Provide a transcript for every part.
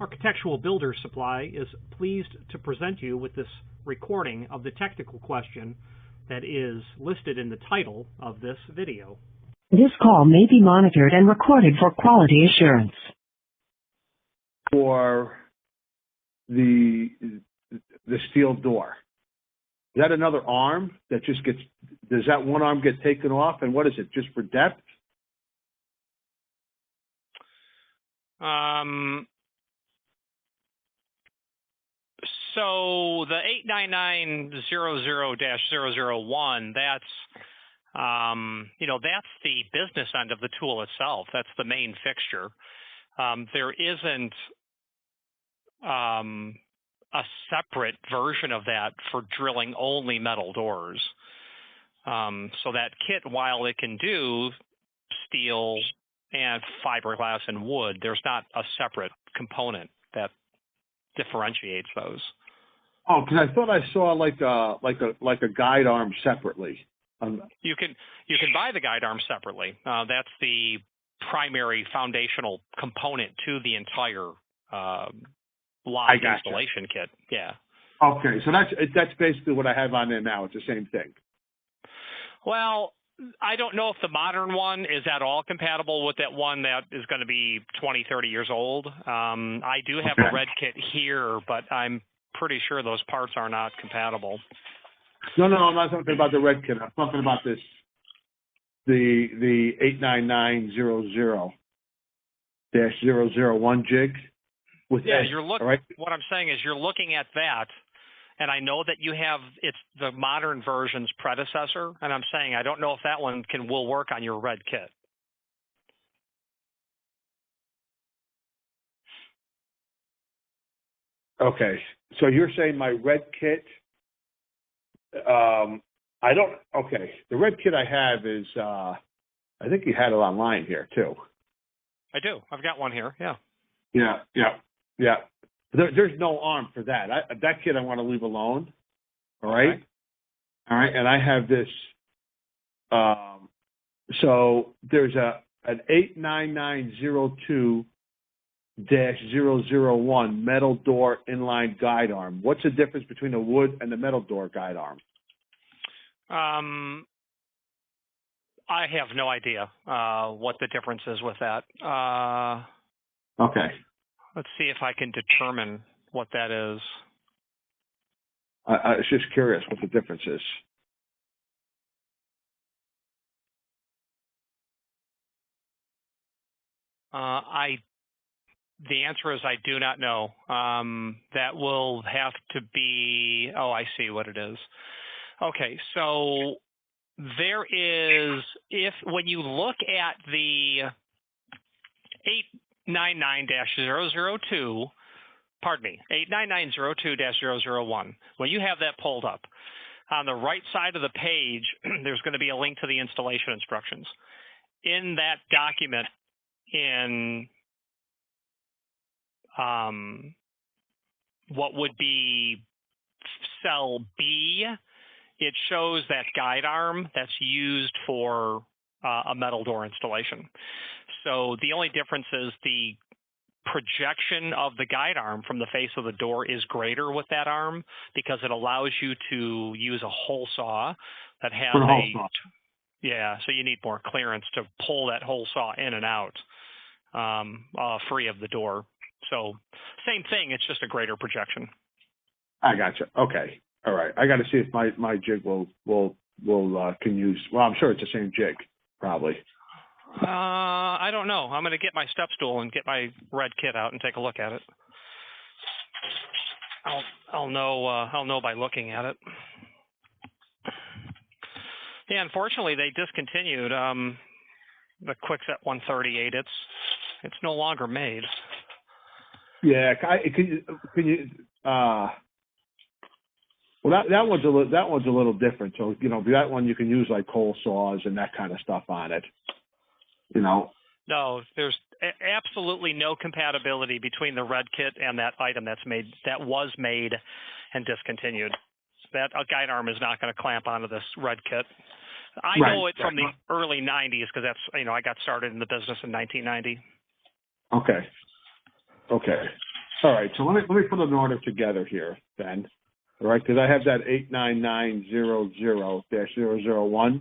Architectural Builders Supply is pleased to present you with this recording of the technical question that is listed in the title of this video. This call may be monitored and recorded for quality assurance. For the steel door, is that another arm that just gets? Does that one arm get taken off? And what is it? Just for depth? So the 89900-001, that's that's the business end of the tool itself. That's the main fixture. There isn't a separate version of that for drilling only metal doors. So that kit, while it can do steel and fiberglass and wood, there's not a separate component that differentiates those. Oh, because I thought I saw like a guide arm separately. You can buy the guide arm separately. That's the primary foundational component to the entire live installation kit. Yeah. Okay, so that's basically what I have on there now. It's the same thing. Well, I don't know if the modern one is at all compatible with that one that is going to be 20, 30 years old. I do have a red kit here, but I'm pretty sure those parts are not compatible. No, I'm not talking about the red kit. I'm talking about this, the 89900-001 jig. You're looking. Right? What I'm saying is you're looking at that, and I know that you have it's the modern version's predecessor, and I'm saying I don't know if that one will work on your red kit. Okay, so you're saying my red kit? The red kit I have is I think you had it online here too. I do. I've got one here. Yeah. Yeah. There's no arm for that. That kit I want to leave alone. All right. Okay. All right. And I have this. So there's an 89902-001 metal door inline guide arm. What's the difference between the wood and the metal door guide arm? I have no idea what the difference is with that. Okay. Let's see if I can determine what that is. I was just curious what the difference is. The answer is I do not know. That will have to be. Oh, I see what it is. Okay, so there is when you look at the 899-002, 89902-001, when you have that pulled up, on the right side of the page, there's going to be a link to the installation instructions. In that document, in what would be cell B, it shows that guide arm that's used for a metal door installation. So the only difference is the projection of the guide arm from the face of the door is greater with that arm because it allows you to use a hole saw that has so you need more clearance to pull that hole saw in and out free of the door. So same thing, it's just a greater projection. I gotcha. Okay. All right. I got to see if my jig will can use. Well, I'm sure it's the same jig, probably. I don't know. I'm going to get my step stool and get my red kit out and take a look at it. I'll know by looking at it. Yeah, unfortunately, they discontinued the Kwisket 138. It's no longer made. Yeah. Can you? Well, that one's a little different. So that one you can use like hole saws and that kind of stuff on it. No, there's absolutely no compatibility between the red kit and that item that was made and discontinued. That guide arm is not going to clamp onto this red kit. I know it from the early 90s because that's I got started in the business in 1990. Okay. All right, so let me put an order together here then. All right, because I have that 89900-001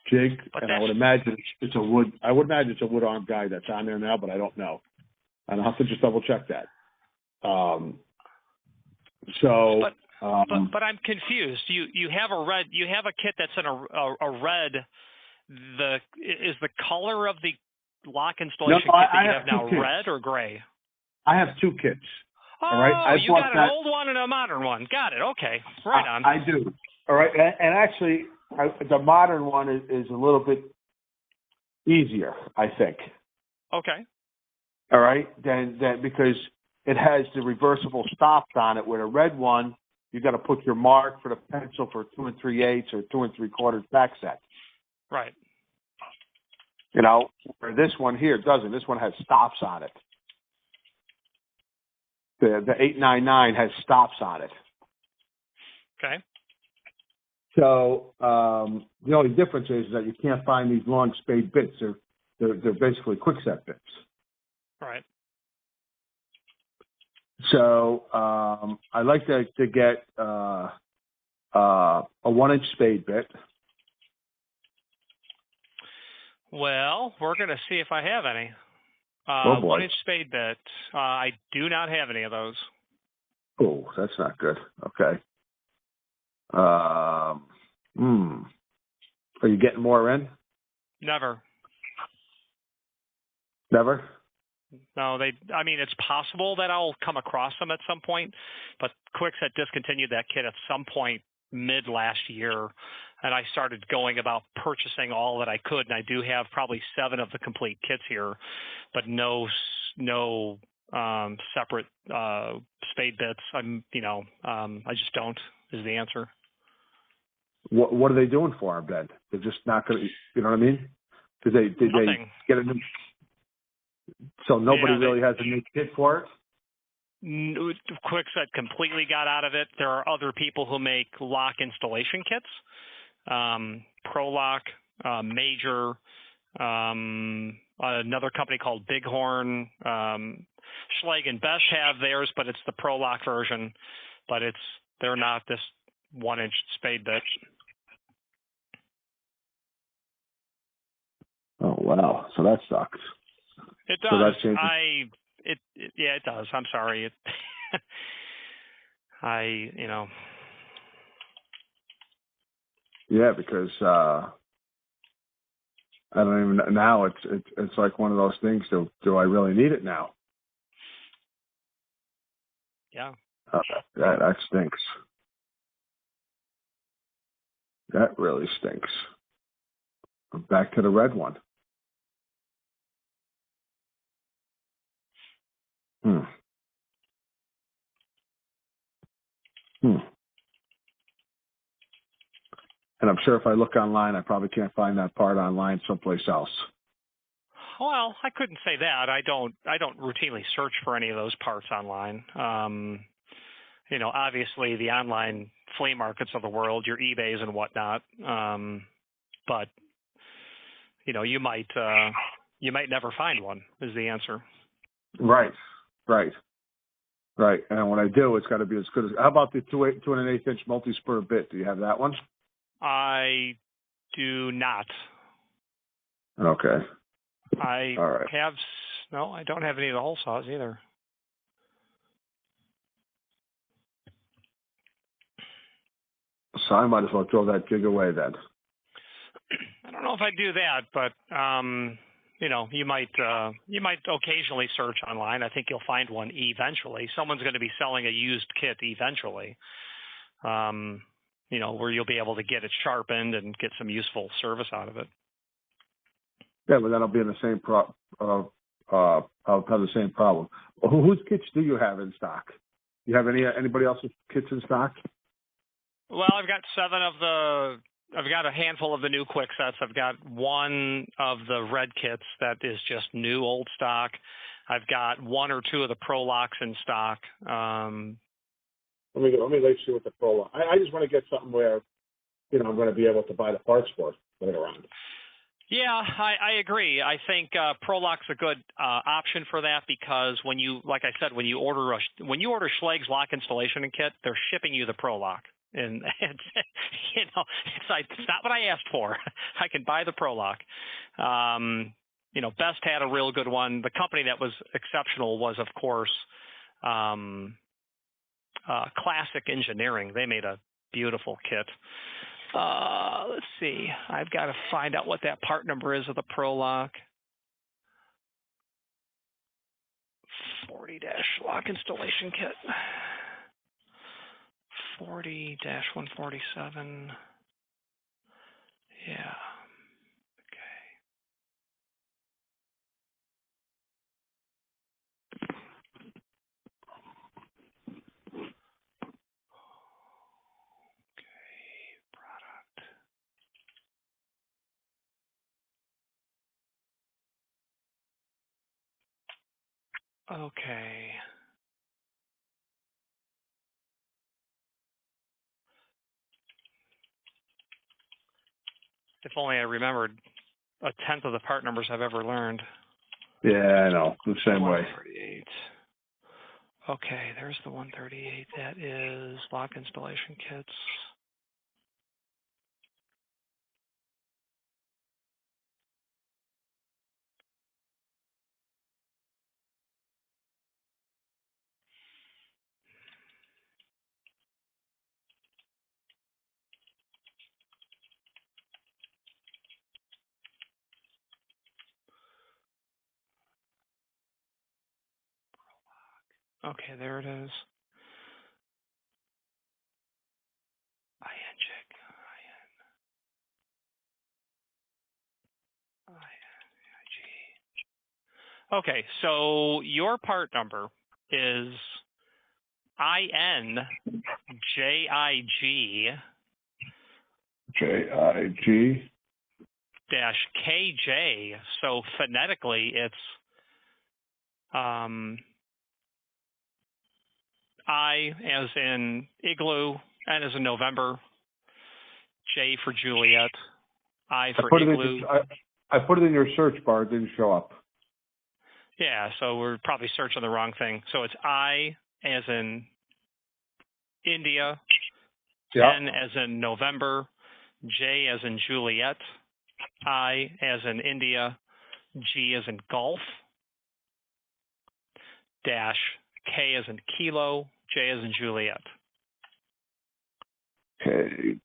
jig, But and I would imagine it's a wood. I would imagine it's a wood arm guide that's on there now, but I don't know. And I'll have to just double check that. But I'm confused. You have a kit that's in a red. Is the color of the lock installation kit that you have now red or gray? I have two kits. Oh, all right? you got an old one and a modern one. Got it. Okay, right on. I do. All right, and actually, the modern one is a little bit easier, I think. Okay. All right, then because it has the reversible stops on it. Where the red one, you got to put your mark for the pencil for 2 3/8 or 2 3/4 back set. Right. You know, where this one here doesn't. This one has stops on it. The 899 has stops on it. Okay. So the only difference is that you can't find these long spade bits. They're basically Kwisket bits. Right. So I like to get a 1-inch spade bit. Well, we're going to see if I have any. Oh boy. 1-inch spade bit. I do not have any of those. Oh, that's not good. Okay. Are you getting more in? Never. Never? No, it's possible that I'll come across them at some point, but Kwisket discontinued that kit at some point mid last year, and I started going about purchasing all that I could, and I do have probably 7 of the complete kits here, but no separate spade bits. I just don't is the answer. What are they doing for them then? They're just not going to, you know what I mean? Did they get a new? So nobody really has a new kit for it? Kwisket completely got out of it. There are other people who make lock installation kits. Pro Lock, Major, another company called Bighorn. Schlag and Besch have theirs, but it's the Pro Lock version. But they're not this 1-inch spade bit. Oh wow! So that sucks. It does. So that changes. Yeah, it does. I'm sorry. Yeah, because I don't even now. It's like one of those things. Do I really need it now? Yeah. That stinks. That really stinks. Back to the red one. And I'm sure if I look online, I probably can't find that part online someplace else. Well, I couldn't say that. I don't routinely search for any of those parts online. Obviously the online flea markets of the world, your eBays and whatnot. But you might never find one is the answer. Right. And when I do, it's got to be as good as. How about the 2 1/8-inch multi-spur bit? Do you have that one? I do not. Okay. I All right. I don't have any of the hole saws either. So I might as well throw that jig away then. I don't know if I do that, but you might occasionally search online. I think you'll find one eventually. Someone's going to be selling a used kit eventually. Where you'll be able to get it sharpened and get some useful service out of it. Yeah, but then I'll be in the same I'll have the same problem. Whose kits do you have in stock? You have anybody else's kits in stock? Well, I've got I've got a handful of the new Quiksets. I've got one of the red kits that is just new old stock. I've got 1 or 2 of the Pro Locks in stock. Let me see what the Pro Lock. I just want to get something where I'm going to be able to buy the parts for later on. Yeah, I agree. I think Prolock's a good option for that because when you, like I said, when you order Schlage's lock installation kit, they're shipping you the Prolock, and it's, it's not what I asked for. I can buy the Prolock. Best had a real good one. The company that was exceptional was, of course, Classic Engineering. They made a beautiful kit. Let's see. I've got to find out what that part number is of the Prolock. 40-lock installation kit. 40-147. Yeah. Okay. If only I remembered a tenth of the part numbers I've ever learned. Yeah, I know. The same way. 138. Okay, there's the 138. That is lock installation kits. Okay, there it is. IN check. Okay, so your part number is INJIG JIG KJ. So phonetically, it's I as in igloo, N as in November, J for Juliet, I for igloo. I put it in your search bar. It didn't show up. Yeah, so we're probably searching the wrong thing. So it's I as in India, Yeah. N as in November, J as in Juliet, I as in India, G as in golf, dash K as in kilo, J as in Juliet. Okay.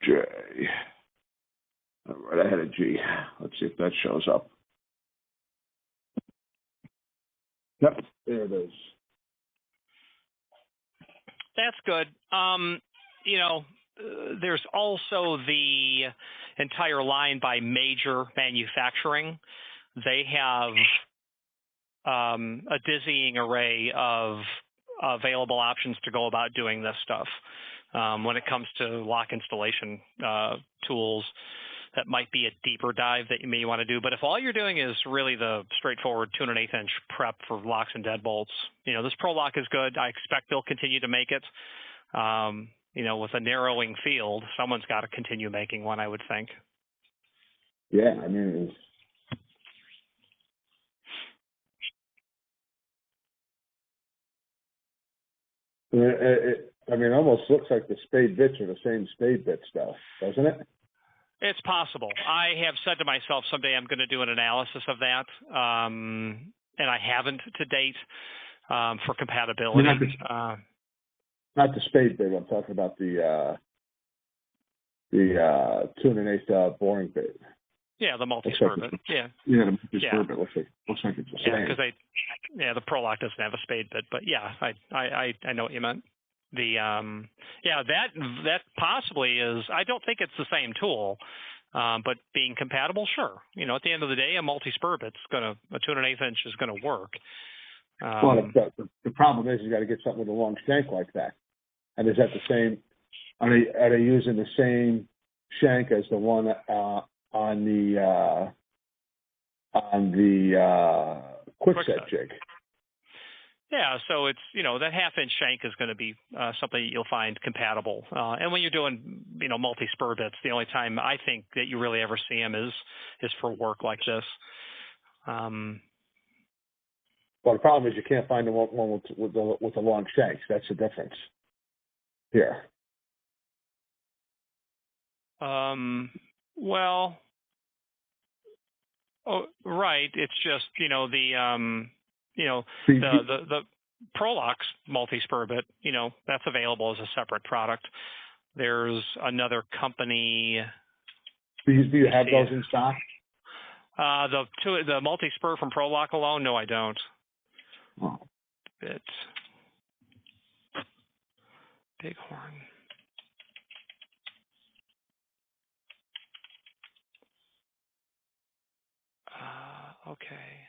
J. All right, I had a G. Let's see if that shows up. Yep, there it is. That's good. There's also the entire line by major manufacturing. They have a dizzying array of available options to go about doing this stuff. When it comes to lock installation tools, that might be a deeper dive that you may want to do. But if all you're doing is really the straightforward 2 1/8 inch prep for locks and deadbolts, this Prolock is good. I expect they'll continue to make it. With a narrowing field, someone's got to continue making one, I would think. Yeah, I mean, it almost looks like the spade bits are the same spade bit stuff, doesn't it? It's possible. I have said to myself someday I'm going to do an analysis of that, and I haven't to date for compatibility. Not the spade bit. I'm talking about the 2 1/8 boring bit. Yeah, the multi-spur bit. Yeah. Yeah, the multi-spur bit looks like it's the same. Yeah, because the Prolock doesn't have a spade bit, but yeah, I know what you meant. That possibly is. I don't think it's the same tool, but being compatible, sure. At the end of the day, a multi-spur bit's a 2 1/8 inch is going to work. Well, the problem is you got to get something with a long shank like that. And is that the same? Are they using the same shank as the one on the Kwisket jig? Yeah, so it's, that half-inch shank is going to be something you'll find compatible. And when you're doing, multi-spur bits, the only time I think that you really ever see them is for work like this. Well, the problem is you can't find the one with the long shanks. That's the difference here. Well, right. It's just, the Prolux multi-spur bit, that's available as a separate product. There's another company. Do you have those in stock? The multi-spur from Prolock alone? No, I don't. Oh. Bit. Bighorn. Okay.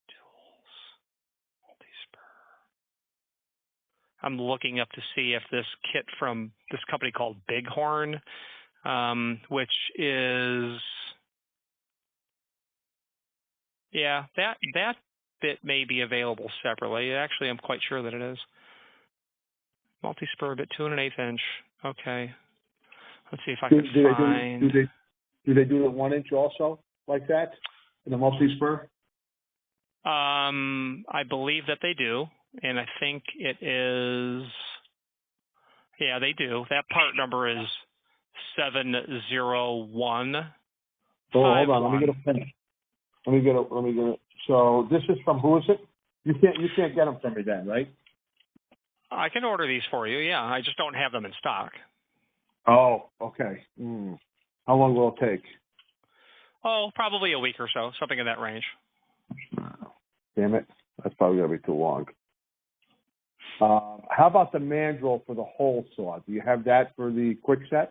Tools. Multi-spur. I'm looking up to see if this kit from this company called Bighorn, which is, that bit may be available separately. Actually, I'm quite sure that it is. Multi-spur bit, 2 1/8 inch. Okay. Let's see if I can find. Do they do the 1 inch also like that in the multi-spur? I believe that they do, and I think it is. Yeah, they do. That part number is 701. Oh, hold on. Let me get a pen. Let me get it. So this is from who is it? You can't get them from me then, right? I can order these for you. Yeah, I just don't have them in stock. Oh, okay. How long will it take? Oh, probably a week or so, something in that range. Damn it. That's probably going to be too long. How about the mandrel for the hole saw? Do you have that for the Kwisket?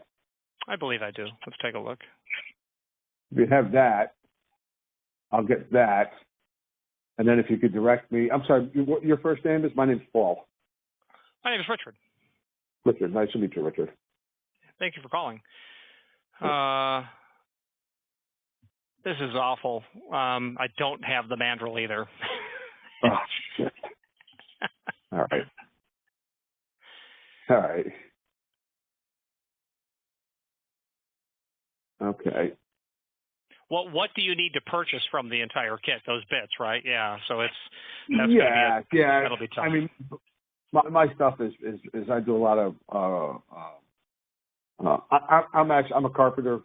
I believe I do. Let's take a look. If you have that, I'll get that. And then if you could direct me. I'm sorry, your first name is? My name's Paul. My name is Richard. Richard. Nice to meet you, Richard. Thank you for calling. This is awful. I don't have the mandrel either. Oh, shit. All right. Okay. Well, what do you need to purchase from the entire kit? Those bits, right? Yeah. So that'll be tough. I mean, my stuff is I do a lot of. I'm a carpenter.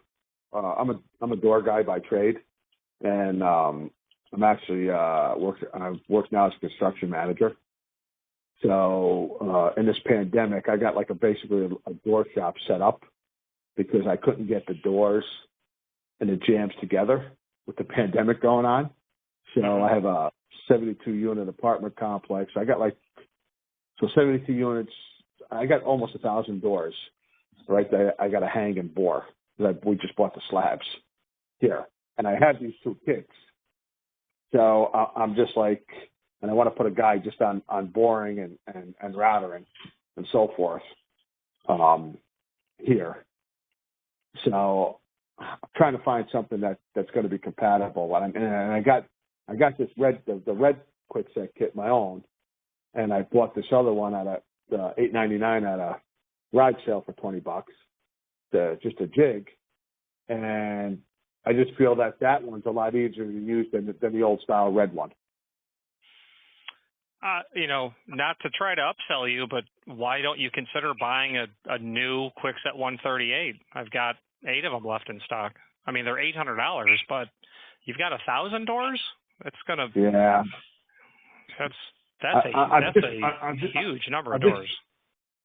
I'm a door guy by trade, and I'm actually work now as a construction manager. So in this pandemic, I got basically a door shop set up because I couldn't get the doors and the jams together with the pandemic going on. So I have a 72 unit apartment complex. I got 72 units. I got almost 1,000 doors right there. I got to hang and bore. We just bought the slabs here, and I have these 2 kits. So I'm just and I want to put a guy just on boring and routering and so forth here. So I'm trying to find something that's going to be compatible. And I got this the red Kwisket kit, my own, and I bought this other one at $8.99 at a ride sale for $20, just a jig. And I just feel that one's a lot easier to use than the old style red one. Not to try to upsell you, but why don't you consider buying a new Kwisket 138? I've got 8 of them left in stock. I mean, they're $800, but you've got 1,000 doors. That's gonna. Yeah. That's a huge number of doors.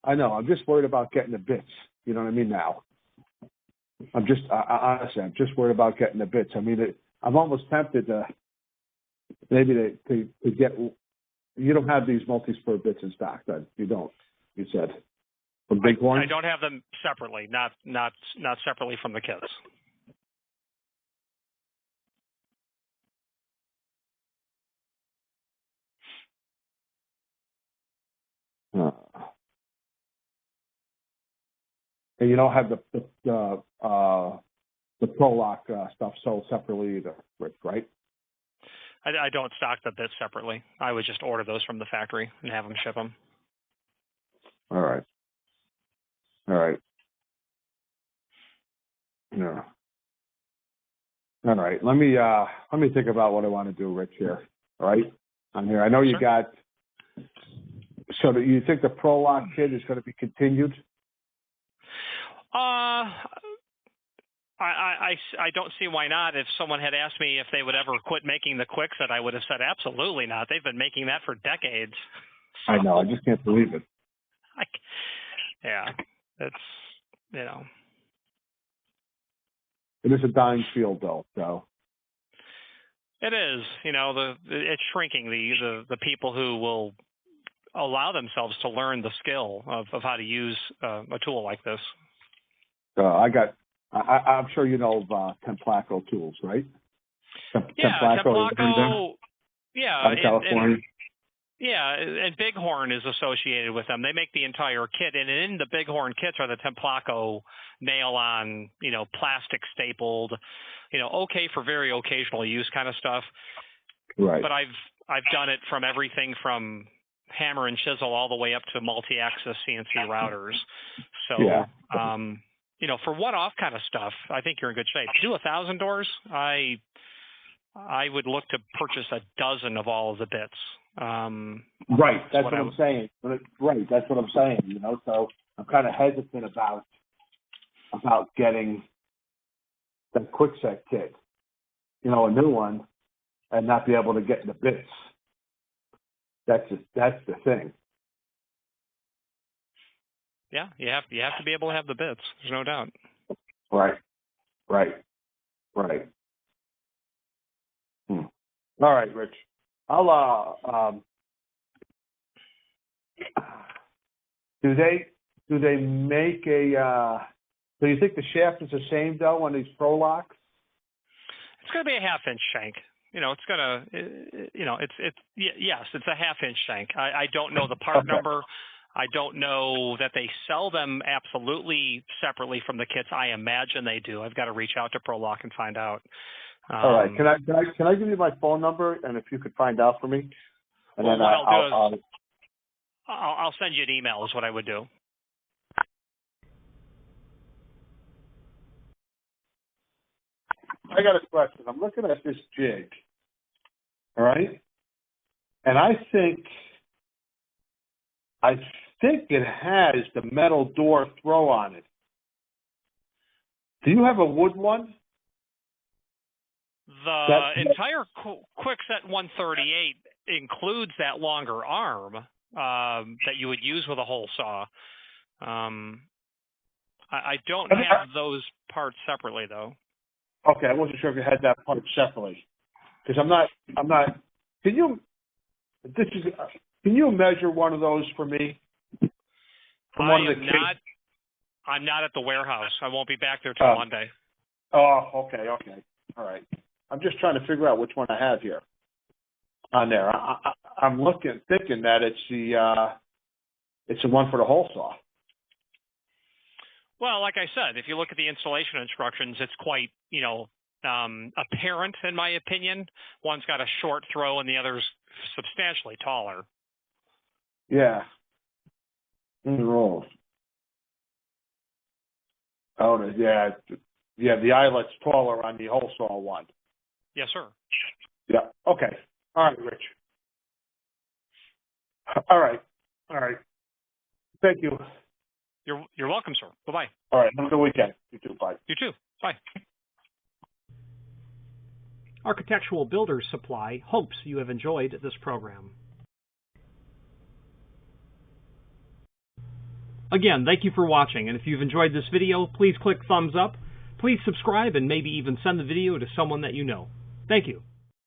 I know. I'm just worried about getting the bits. You know what I mean? Now, honestly, I'm just worried about getting the bits. I mean, I'm almost tempted to maybe to get. You don't have these multi-spur bits in stock, then? You don't. You said from Bighorn. I don't have them separately, not separately from the kits. And you don't have the Prolock stuff sold separately either, Rich, right? I don't stock the bits separately. I would just order those from the factory and have them ship them. All right. Yeah. All right. Let me think about what I want to do, Rich, here. All right. On here. I know you got. So do you think the Prolock kit is going to be continued? I don't see why not. If someone had asked me if they would ever quit making the Kwisket, I would have said absolutely not. They've been making that for decades. So, I know. I just can't believe it. Yeah, it's, you know. It is a dying field, though. So. It is. You know, it's shrinking. The people who will allow themselves to learn the skill of how to use a tool like this. I'm sure you know of Templaco tools, right? Templaco. Yeah, out of California. And Bighorn is associated with them. They make the entire kit, and in the Bighorn kits are the Templaco nail-on, plastic stapled, okay for very occasional use kind of stuff. Right. But I've done it from everything from hammer and chisel all the way up to multi-axis CNC routers. So, yeah. For one-off kind of stuff, I think you're in good shape. To do 1,000 doors, I would look to purchase a dozen of all of the bits. Right, that's what I'm saying. Right, that's what I'm saying. So I'm kind of hesitant about getting the Kwisket kit, a new one, and not be able to get the bits. That's the thing. Yeah, you have to be able to have the bits. There's no doubt. Right. All right, Rich. I'll do they make a do you think the shaft is the same though on these Prolocks? It's going to be a 1/2-inch shank. It's going to yes, it's a 1/2-inch shank. I don't know the part number. I don't know that they sell them absolutely separately from the kits. I imagine they do. I've got to reach out to Prolock and find out. All right. Can I give you my phone number, and if you could find out for me? And well, then what I'll send you an email is what I would do. I got a question. I'm looking at this jig. All right? And I think it has the metal door throw on it. Do you have a wood one? The entire Kwisket 138 includes that longer arm that you would use with a hole saw. I don't have those parts separately though. Okay, I wasn't sure if you had that part separately because I'm not. Can you measure one of those for me? I'm not at the warehouse. I won't be back there till Monday. Oh, okay, all right. I'm just trying to figure out which one I have here on there. I'm thinking that it's the one for the hole saw. Well, like I said, if you look at the installation instructions, it's quite, apparent in my opinion. One's got a short throw and the other's substantially taller. Yeah. Rolls. Oh, yeah. Yeah, the eyelet's taller on the hole saw one. Yes, sir. Yeah. Okay. All right, Rich. All right. Thank you. You're welcome, sir. Bye-bye. All right. Have a good weekend. You too. Bye. You too. Bye. Architectural Builders Supply hopes you have enjoyed this program. Again, thank you for watching, and if you've enjoyed this video, please click thumbs up. Please subscribe and maybe even send the video to someone that you know. Thank you.